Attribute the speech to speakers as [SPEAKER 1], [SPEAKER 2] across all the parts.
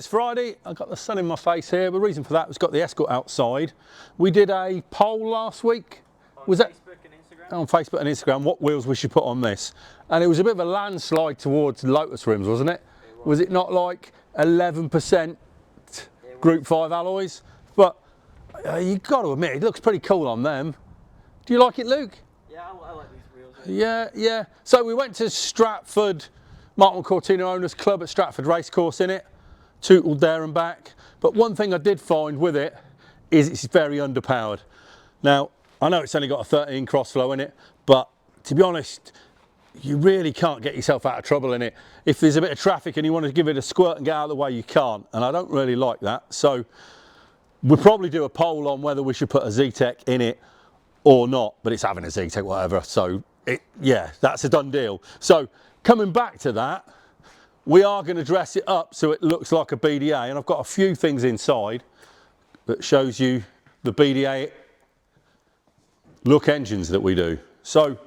[SPEAKER 1] It's Friday, I've got the sun in my face here. The reason for that was got the Escort outside. We did a poll last week. Was that on Facebook and Instagram, what wheels we should put on this? And it was a bit of a landslide towards Lotus rims, wasn't it? Was it not like 11% Group 5 alloys? But you've got to admit, it looks pretty cool on them. Do you like it, Luke?
[SPEAKER 2] Yeah, I like these wheels.
[SPEAKER 1] Yeah. So we went to Stratford, Martin Cortina Owners Club at Stratford Racecourse in it. Tootled there and back. But one thing I did find with it is it's very underpowered. Now, I know it's only got a 13 crossflow in it, but to be honest, you really can't get yourself out of trouble in it. If there's a bit of traffic and you want to give it a squirt and get out of the way, you can't. And I don't really like that. So we'll probably do a poll on whether we should put a Zetec in it or not, but it's having a Zetec, whatever. So yeah, that's a done deal. So coming back to that, we are going to dress it up so it looks like a BDA, and I've got a few things inside that shows you the BDA look engines that we do. So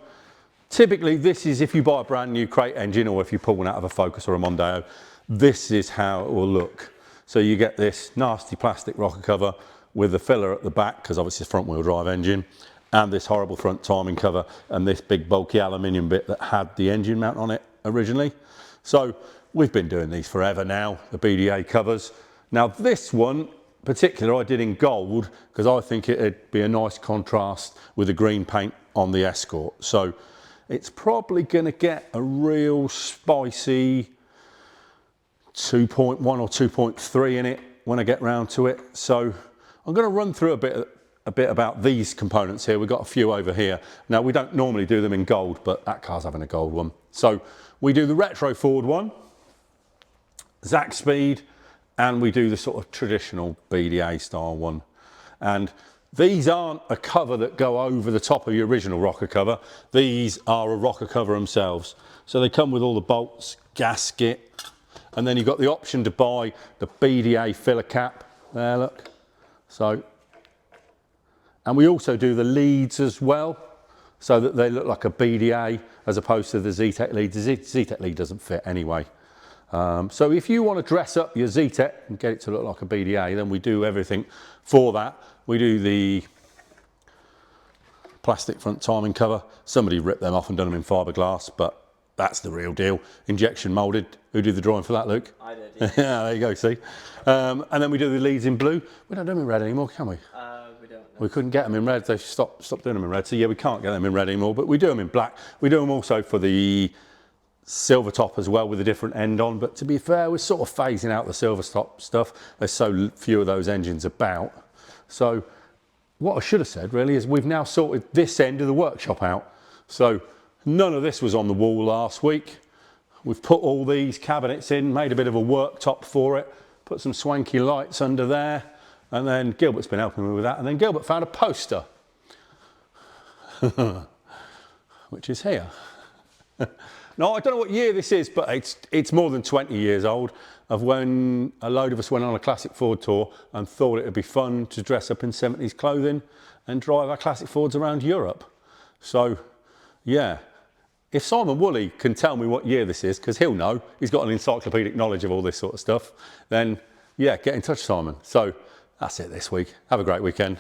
[SPEAKER 1] typically this is if you buy a brand new crate engine, or if you pull one out of a Focus or a Mondeo, this is how it will look. So you get this nasty plastic rocker cover with a filler at the back, because obviously it's a front wheel drive engine, and this horrible front timing cover, and this big bulky aluminium bit that had the engine mount on it originally. So we've been doing these forever now, the BDA covers. Now this one particular I did in gold because I think it'd be a nice contrast with the green paint on the Escort. So it's probably going to get a real spicy 2.1 or 2.3 in it when I get round to it. So I'm going to run through a bit about these components here. We've got a few over here. Now we don't normally do them in gold, but that car's having a gold one. So we do the retro forward one, Zac speed, and we do the sort of traditional BDA style one. And these aren't a cover that go over the top of your original rocker cover. These are a rocker cover themselves. So they come with all the bolts, gasket, and then you've got the option to buy the BDA filler cap. There, look. So, and we also do the leads as well, so that they look like a BDA as opposed to the Zetec lead. The Zetec lead doesn't fit anyway. So if you want to dress up your Zetec and get it to look like a BDA, then we do everything for that. We do the plastic front timing cover. Somebody ripped them off and done them in fiberglass, but that's the real deal. Injection molded. Who did the drawing for that, Luke?
[SPEAKER 2] I did, yeah.
[SPEAKER 1] Yeah, there you go, see. And then we do the leads in blue. We don't do them in red anymore, can we?
[SPEAKER 2] We don't. No.
[SPEAKER 1] We couldn't get them in red. They stopped doing them in red. So yeah, we can't get them in red anymore, but we do them in black. We do them also for the silver top as well with a different end on. But to be fair, we're sort of phasing out the silver top stuff. There's so few of those engines about. So what I should have said really is we've now sorted this end of the workshop out. So none of this was on the wall last week. We've put all these cabinets in, made a bit of a worktop for it, put some swanky lights under there, and then Gilbert's been helping me with that, and then Gilbert found a poster, which is here. Now, I don't know what year this is, but it's more than 20 years old, of when a load of us went on a classic Ford tour and thought it would be fun to dress up in 70s clothing and drive our classic Fords around Europe. So, yeah. If Simon Woolley can tell me what year this is, because he'll know, he's got an encyclopedic knowledge of all this sort of stuff, then yeah, get in touch, Simon. So that's it this week. Have a great weekend.